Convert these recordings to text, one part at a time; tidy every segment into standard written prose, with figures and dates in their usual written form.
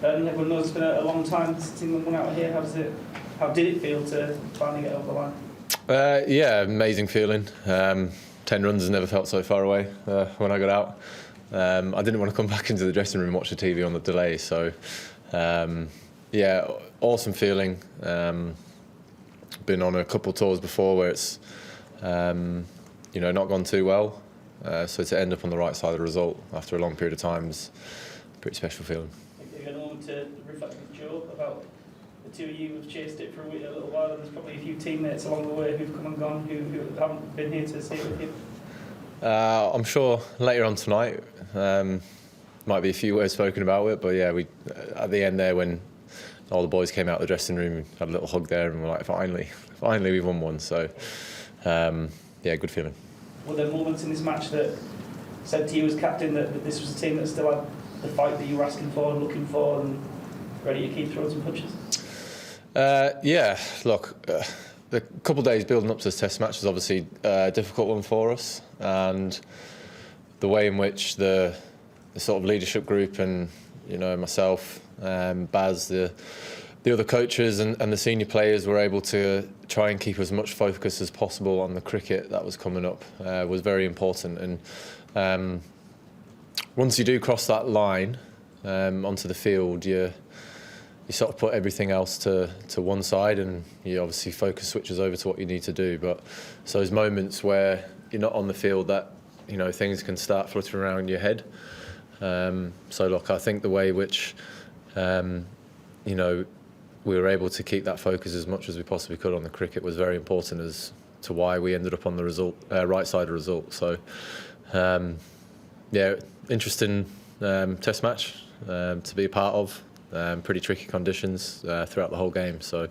And everyone knows it's been a long time since England won out here. How did it feel to finally get over the line? Yeah, amazing feeling. 10 runs has never felt so far away when I got out. I didn't want to come back into the dressing room and watch the TV on the delay, so yeah, awesome feeling. Been on a couple tours before where it's not gone too well, so to end up on the right side of the result after a long period of time is a pretty special feeling. You're going to want to reflect with Joe about the two of you have chased it for a little while, and there's probably a few teammates along the way who've come and gone who haven't been here to see it with you. I'm sure later on tonight might be a few words spoken about it, but yeah, we at the end there when all the boys came out of the dressing room, had a little hug there, and we're like, finally we've won one. So yeah, good feeling. Were there moments in this match that said to you as captain that this was a team that still had the fight that you were asking for and looking for, and ready to keep throwing some punches? Yeah, look, the couple of days building up to this Test match was obviously a difficult one for us, and the way in which the sort of leadership group and myself, Baz, the other coaches and the senior players were able to try and keep as much focus as possible on the cricket that was coming up was very important. And once you do cross that line onto the field, you sort of put everything else to one side, and you obviously focus switches over to what you need to do. But so those moments where you're not on the field, that things can start fluttering around your head. So look, I think the way which we were able to keep that focus as much as we possibly could on the cricket was very important as to why we ended up on the right side of the result. So yeah, interesting Test match to be a part of. Pretty tricky conditions throughout the whole game. So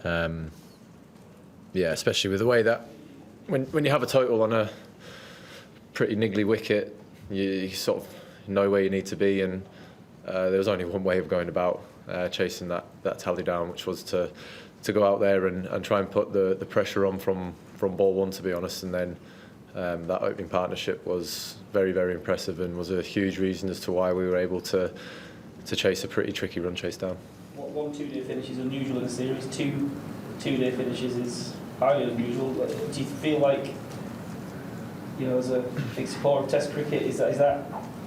yeah, especially with the way that when you have a total on a pretty niggly wicket, you sort of know where you need to be, and there was only one way of going about chasing that tally down, which was to go out there and try and put the pressure on from ball one, to be honest. And then that opening partnership was very, very impressive and was a huge reason as to why we were able to chase a pretty tricky run chase down. One two-day finish is unusual in a series. Two-day finishes is highly unusual. Do you feel like, as a big supporter of Test cricket, is that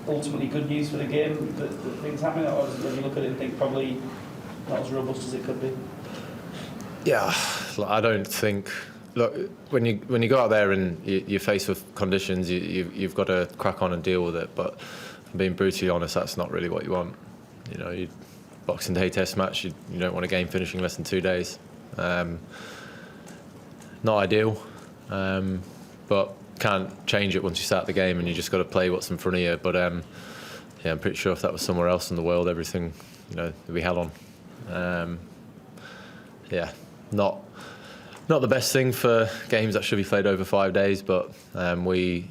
ultimately good news for the game that things happen, or do you look at it and think probably not as robust as it could be? Yeah, I don't think. Look, when you go out there and you're faced with conditions, you've got to crack on and deal with it. But being brutally honest, that's not really what you want. Boxing Day Test match, you don't want a game finishing less than 2 days. Not ideal, but can't change it once you start the game, and you just got to play what's in front of you. But yeah, I'm pretty sure if that was somewhere else in the world, everything would be hell on. Yeah, not the best thing for games that should be played over 5 days, but we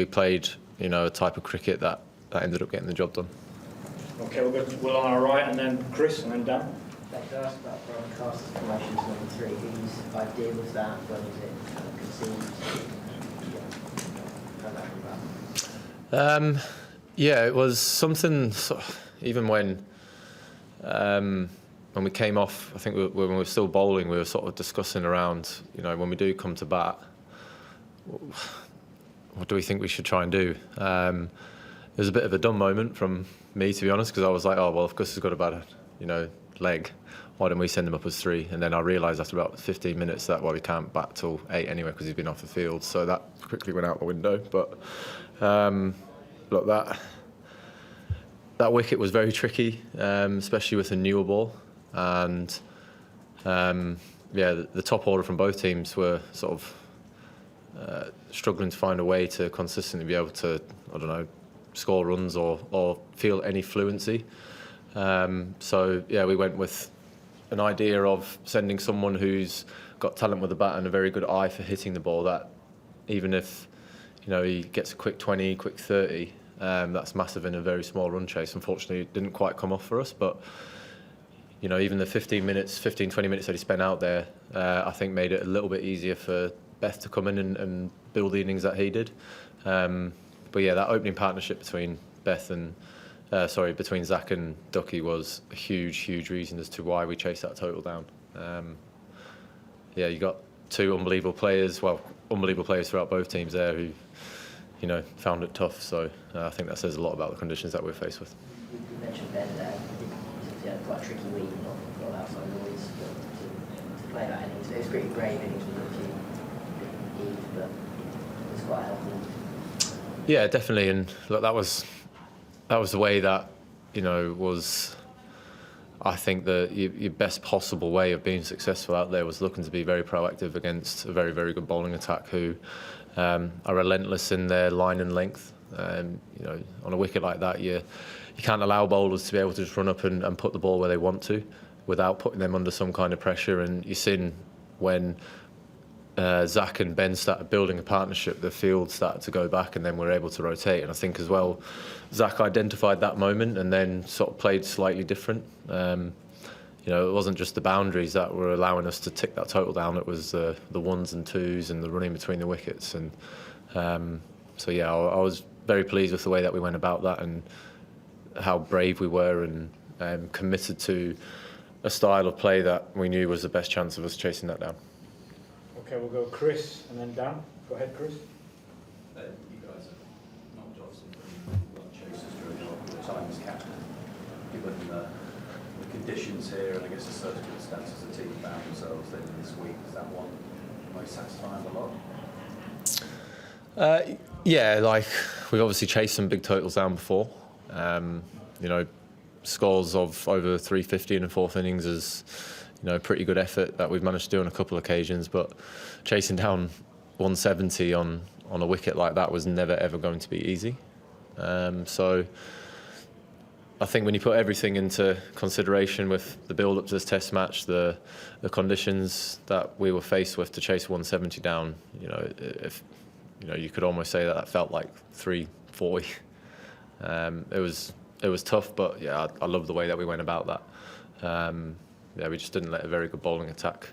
played a type of cricket that ended up getting the job done. Okay, we'll go to Will on our right, and then Chris, and then Dan. I'd like to ask about broadcast promotions number 3. Whose idea was that? When was it conceived? Yeah, it was something. Even when we came off, I think when we were still bowling, we were sort of discussing around. When we do come to bat, what do we think we should try and do? It was a bit of a dumb moment from me, to be honest, because I was like, oh well, if Gus has got a bad, leg, why don't we send him up as 3? And then I realised after about 15 minutes that we can't bat till 8 anyway because he's been off the field. So that quickly went out the window. But look, that wicket was very tricky, especially with a newer ball. And yeah, the top order from both teams were sort of struggling to find a way to consistently be able to, score runs or feel any fluency. So yeah, we went with an idea of sending someone who's got talent with the bat and a very good eye for hitting the ball, that even if he gets a quick 20, quick 30, that's massive in a very small run chase. Unfortunately, it didn't quite come off for us, but even the 15, 20 minutes that he spent out there, I think made it a little bit easier for Beth to come in and build the innings that he did. But yeah, that opening partnership between Beth and between Zach and Ducky was a huge reason as to why we chased that total down. You got two unbelievable players throughout both teams there who, found it tough. So I think that says a lot about the conditions that we're faced with. You mentioned Ben there. He had quite a tricky week, not outside noise, but to play that innings. It was pretty brave innings with a few Eve, but it was quite helpful. Yeah, definitely. And look, that was the way that, was, I think, your best possible way of being successful out there was looking to be very proactive against a very, very good bowling attack who are relentless in their line and length. On a wicket like that, you can't allow bowlers to be able to just run up and put the ball where they want to without putting them under some kind of pressure. And you've seen when Zach and Ben started building a partnership, the field started to go back and then we're able to rotate. And I think as well, Zach identified that moment and then sort of played slightly different. It wasn't just the boundaries that were allowing us to tick that total down, it was the ones and twos and the running between the wickets. And I was very pleased with the way that we went about that and how brave we were and committed to a style of play that we knew was the best chance of us chasing that down. Okay, we'll go Chris and then Dan. Go ahead, Chris. You guys have knocked off some chasers during your time as captain. Given the conditions here and I guess the circumstances the team found themselves in this week, is that one most satisfying of the lot? We've obviously chased some big totals down before. Scores of over 350 in the fourth innings is, pretty good effort that we've managed to do on a couple of occasions. But chasing down 170 on a wicket like that was never ever going to be easy. So I think when you put everything into consideration with the build-up to this Test match, the conditions that we were faced with to chase 170 down, you could almost say that felt like 340. It was tough, but I love the way that we went about that. We just didn't let a very good bowling attack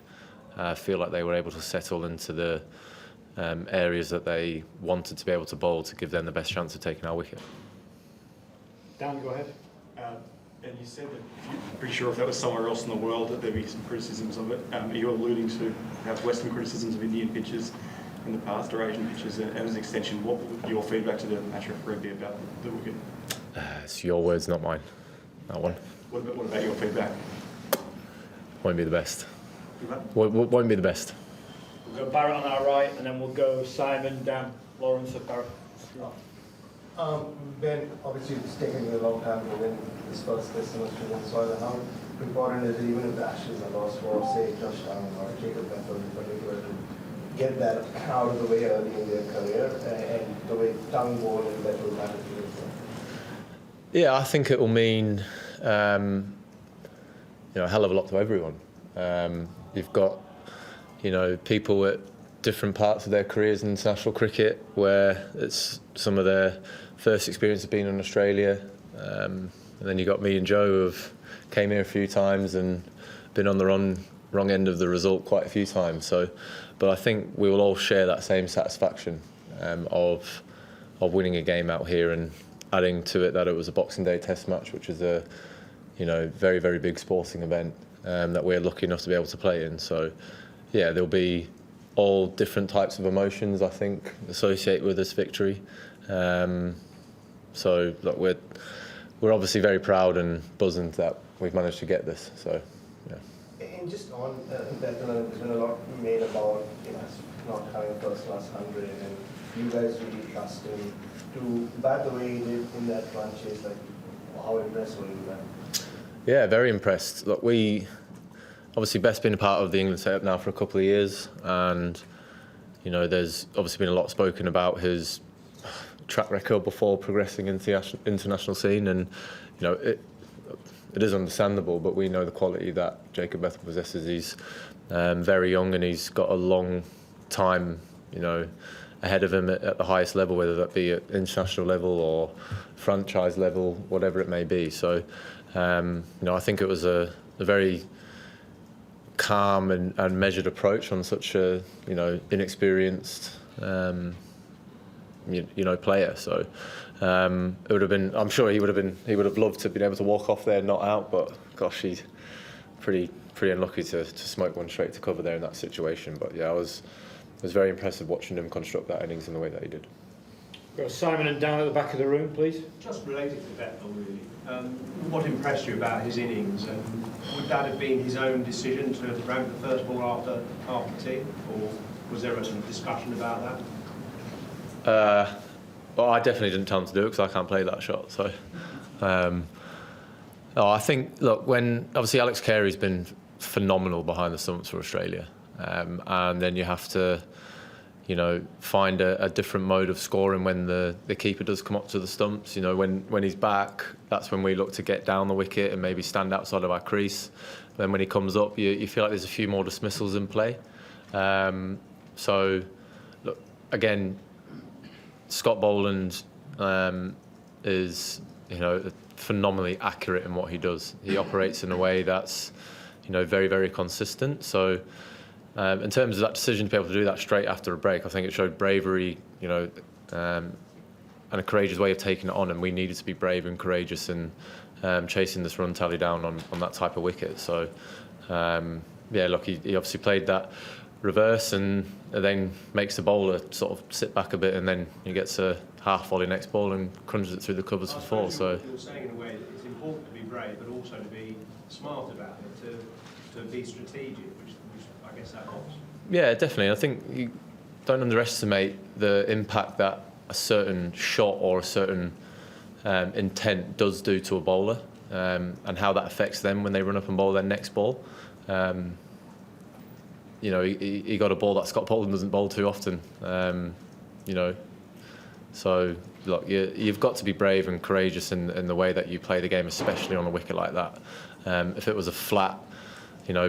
feel like they were able to settle into the areas that they wanted to be able to bowl to give them the best chance of taking our wicket. Dan, go ahead. And you said that you're pretty sure if that was somewhere else in the world that there'd be some criticisms of it. Are you alluding to perhaps Western criticisms of Indian pitches in the past or Asian pitches? And as an extension, what would your feedback to the match referee be about the wicket? It's your words, not mine. That one. What about your feedback? Won't be the best. What? Won't be the best. We'll go Barrett on our right, and then we'll go Simon, Dan, Lawrence, and Barrett. Ben, obviously it's taken you a long time to win this first Test in Australian soil. How important is it, even if the Ashes are lost for, say, Josh Young or Jacob Bethel in particular, to get that out of the way early in their career and the way tongue ball and that will matter to you? Yeah, I think it will mean a hell of a lot to everyone. You've got people at different parts of their careers in international cricket where it's some of their first experience of being in Australia, and then you got me and Joe who've came here a few times and been on the wrong end of the result quite a few times. But I think we will all share that same satisfaction of winning a game out here and adding to it that it was a Boxing Day Test match, which is a very, very big sporting event that we're lucky enough to be able to play in. So there'll be all different types of emotions, I think, associated with this victory. Look, we're obviously very proud and buzzing that we've managed to get this. So And just on that, there's been a lot made about not having a first-class 100, and you guys really trust him to bat the way he did in that run chase. Like, how impressed were you, man? Yeah, very impressed. Look, obviously Best's been a part of the England setup now for a couple of years, and there's obviously been a lot spoken about his track record before progressing into the international scene, and it is understandable, but we know the quality that Jacob Bethel possesses. He's very young and he's got a long time ahead of him at the highest level, whether that be at international level or franchise level, whatever it may be. So I think it was a very calm and measured approach on such a inexperienced player. So it would have been. I'm sure he would have loved to have been able to walk off there, not out. But gosh, he's pretty unlucky to smoke one straight to cover there in that situation. But yeah, I was very impressive watching him construct that innings in the way that he did. Go Simon and Dan at the back of the room, please. Just related to Bethel, really. What impressed you about his innings, and would that have been his own decision to rank the first ball after tee, or was there some discussion about that? Well, I definitely didn't tell him to do it because I can't play that shot. So, I think when obviously Alex Carey's been phenomenal behind the stumps for Australia, and then you have to, find a different mode of scoring when the keeper does come up to the stumps. When he's back, that's when we look to get down the wicket and maybe stand outside of our crease. Then when he comes up, you feel like there's a few more dismissals in play. So, look, again, Scott Boland is, phenomenally accurate in what he does. He operates in a way that's, very, very consistent. So, in terms of that decision to be able to do that straight after a break, I think it showed bravery, and a courageous way of taking it on. And we needed to be brave and courageous in chasing this run tally down on that type of wicket. So, look, he obviously played that reverse and then makes the bowler sort of sit back a bit, and then he gets a half volley next ball and crunches it through the covers for four. So you're saying in a way that it's important to be brave, but also to be smart about it, to be strategic, which I guess that was. Yeah, definitely. I think you don't underestimate the impact that a certain shot or a certain intent does do to a bowler, and how that affects them when they run up and bowl their next ball. He got a ball that Scott Boland doesn't bowl too often. So look, you've got to be brave and courageous in the way that you play the game, especially on a wicket like that. If it was a flat,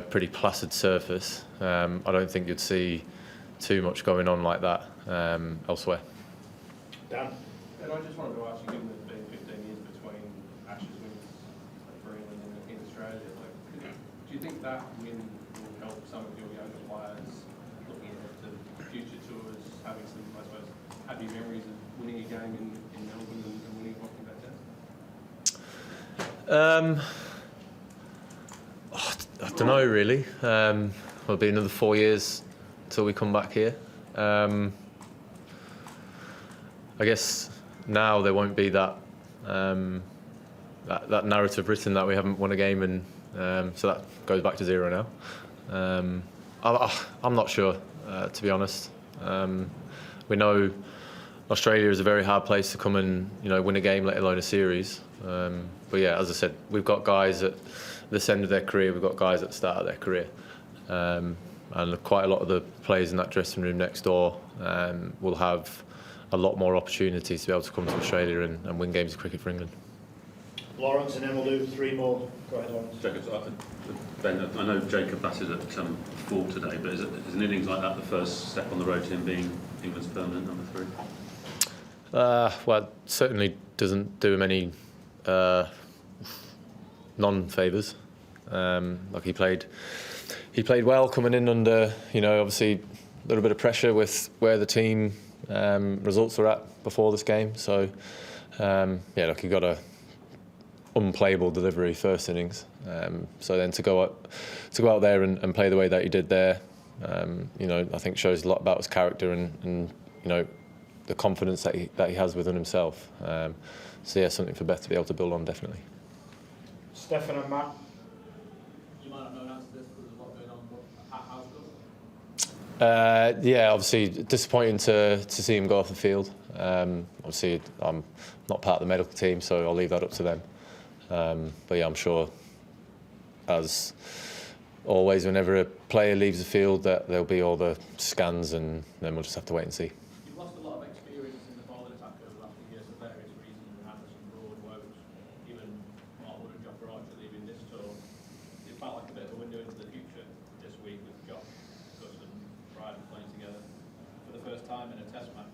pretty placid surface, I don't think you'd see too much going on like that elsewhere. Dan? And I just wanted to ask you, given there's been 15 years between Ashes wins for England and in Australia, do you think that win will help some of your younger players looking ahead to future tours, having some, I suppose, happy memories of winning a game in Melbourne and winning a boxing back down? I don't know really. It'll be another 4 years till we come back here. I guess now there won't be that narrative written that we haven't won a game, and so that goes back to zero now. I'm not sure, to be honest. We know Australia is a very hard place to come and win a game, let alone a series. But yeah, as I said, we've got guys at this end of their career, we've got guys at the start of their career, and quite a lot of the players in that dressing room next door will have a lot more opportunities to be able to come to Australia and win games of cricket for England. Lawrence, and then we'll do three more. Go ahead, Lawrence. Ben, I know Jacob batted at 4 today, but is an innings like that the first step on the road to him being England's permanent number 3? Well, it certainly doesn't do him any non-favours. Like he played well coming in under, obviously a little bit of pressure with where the team results were at before this game. So, look, he got a unplayable delivery first innings. So then to go out there and play the way that he did there, I think shows a lot about his character and the confidence that he has within himself. So yeah, something for Beth to be able to build on, definitely. Stefan and Matt. You might not know an answer to this because there's a lot going on, but how's it? Yeah, obviously disappointing to see him go off the field. Obviously, I'm not part of the medical team, so I'll leave that up to them. But yeah, I'm sure, as always, whenever a player leaves the field, that there'll be all the scans, and then we'll just have to wait and see. You've lost a lot of experience in the bowling attack over the last few years for various reasons, and Anderson, Broad, Woakes, even Marwood and Jofra Archer leaving this tour. It felt like a bit of a window into the future this week with Josh, Gus and Bryan playing together for the first time in a test match.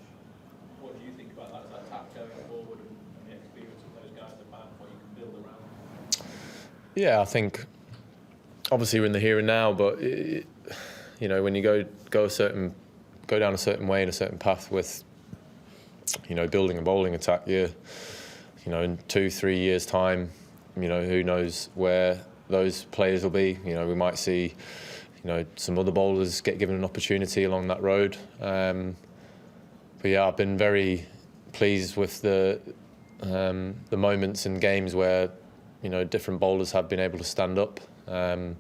What do you think about that as that attack going forward and the experience that those guys have had, what you can build around? Yeah, I think obviously we're in the here and now, but when you go down a certain way and a certain path with building a bowling attack. In 2-3 years' time, who knows where those players will be. We might see, some other bowlers get given an opportunity along that road. But yeah, I've been very pleased with the moments and games where, different bowlers have been able to stand up. We've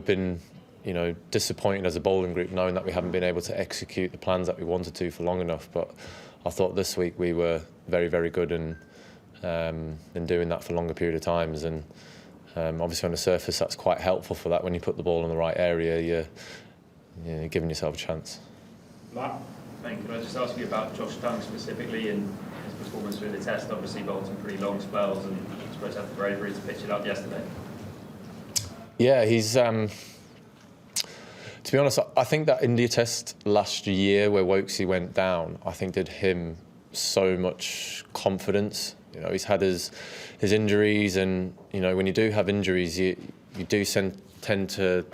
been disappointed as a bowling group, knowing that we haven't been able to execute the plans that we wanted to for long enough. But I thought this week we were very, very good in doing that for longer period of times. And obviously on the surface, that's quite helpful for that. When you put the ball in the right area, you're giving yourself a chance. Matt? Thank you. Can I just ask you about Josh Tongue specifically and his performance through the test? Obviously bowled some pretty long spells and supposed to have the bravery to pitch it up yesterday. Yeah, he's... To be honest, I think that India test last year where Wokesy went down, I think did him so much confidence. He's had his injuries, and when you do have injuries, you do tend to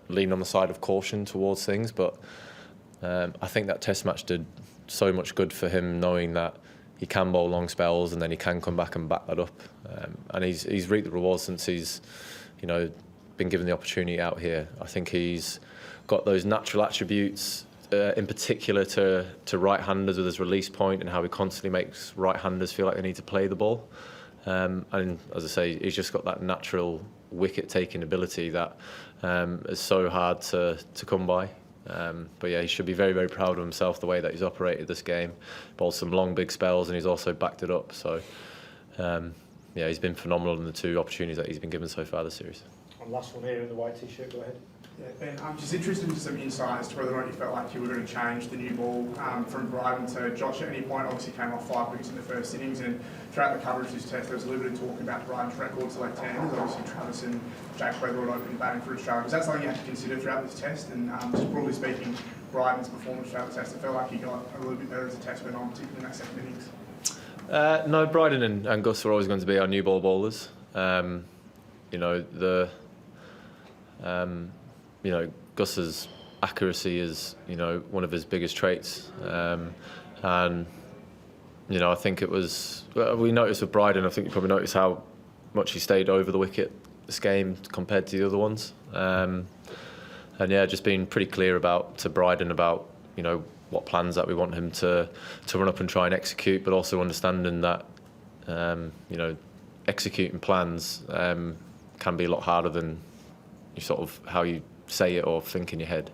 lean on the side of caution towards things. But I think that test match did so much good for him, knowing that he can bowl long spells and then he can come back and back that up. And he's reaped the rewards since he's been given the opportunity out here. I think he's got those natural attributes, in particular to right-handers with his release point and how he constantly makes right-handers feel like they need to play the ball. And as I say, he's just got that natural wicket-taking ability that is so hard to come by. But yeah, he should be very, very proud of himself, the way that he's operated this game. Bowled some long, big spells, and he's also backed it up. So yeah, he's been phenomenal in the 2 opportunities that he's been given so far this series. And last one here in the white t-shirt, go ahead. Yeah, Ben, I'm just interested in some insight as to whether or not you felt like you were going to change the new ball from Bryden to Josh at any point. Obviously came off 5 wickets in the first innings, and throughout the coverage of this test there was a little bit of talk about Bryden's record to left-handers. Obviously Travis and Jake Weatherall opening batting for Australia. Was that something you had to consider throughout this test? And just broadly speaking, Bryden's performance throughout the test, it felt like he got a little bit better as the test went on, particularly in that second innings. No, Bryden and Gus are always going to be our new ball bowlers. Gus's accuracy is, one of his biggest traits, and I think it was. We noticed with Bryden. I think you probably noticed how much he stayed over the wicket this game compared to the other ones, and yeah, just being pretty clear to Bryden about what plans that we want him to run up and try and execute, but also understanding that executing plans can be a lot harder than how you say it or think in your head.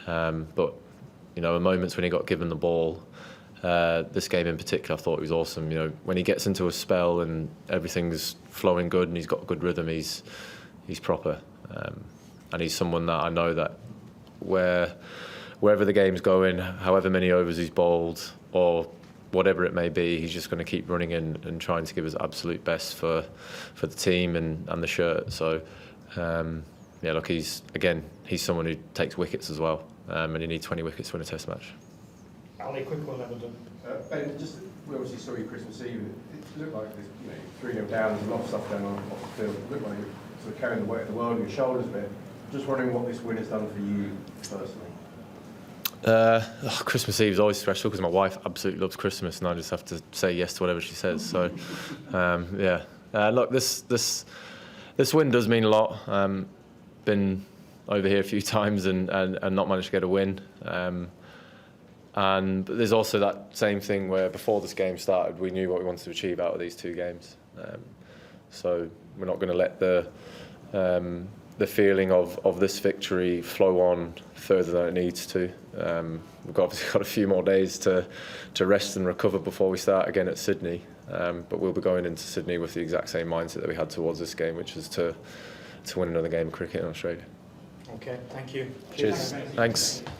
But in moments when he got given the ball, this game in particular, I thought he was awesome. When he gets into a spell and everything's flowing good and he's got good rhythm, he's proper. And he's someone that I know that wherever the game's going, however many overs he's bowled or whatever it may be, he's just going to keep running in and trying to give his absolute best for the team and the shirt. So yeah, look, he's someone who takes wickets as well, and you need 20 wickets to win a test match. Ali, quick one, then we're done. Ben, we obviously saw you Christmas Eve. It looked like there's 3-0 down, there's a lot of stuff going on off the field. It looked like you're sort of carrying the weight of the world on your shoulders a bit. Just wondering what this win has done for you personally. Christmas Eve is always stressful because my wife absolutely loves Christmas, and I just have to say yes to whatever she says. So yeah, look, this win does mean a lot. Been over here a few times and not managed to get a win. But there's also that same thing where before this game started, we knew what we wanted to achieve out of these 2 games. So we're not going to let the feeling of this victory flow on further than it needs to. We've obviously got a few more days to rest and recover before we start again at Sydney. But we'll be going into Sydney with the exact same mindset that we had towards this game, which is to win another game of cricket in Australia. Okay, thank you. Cheers. Thanks.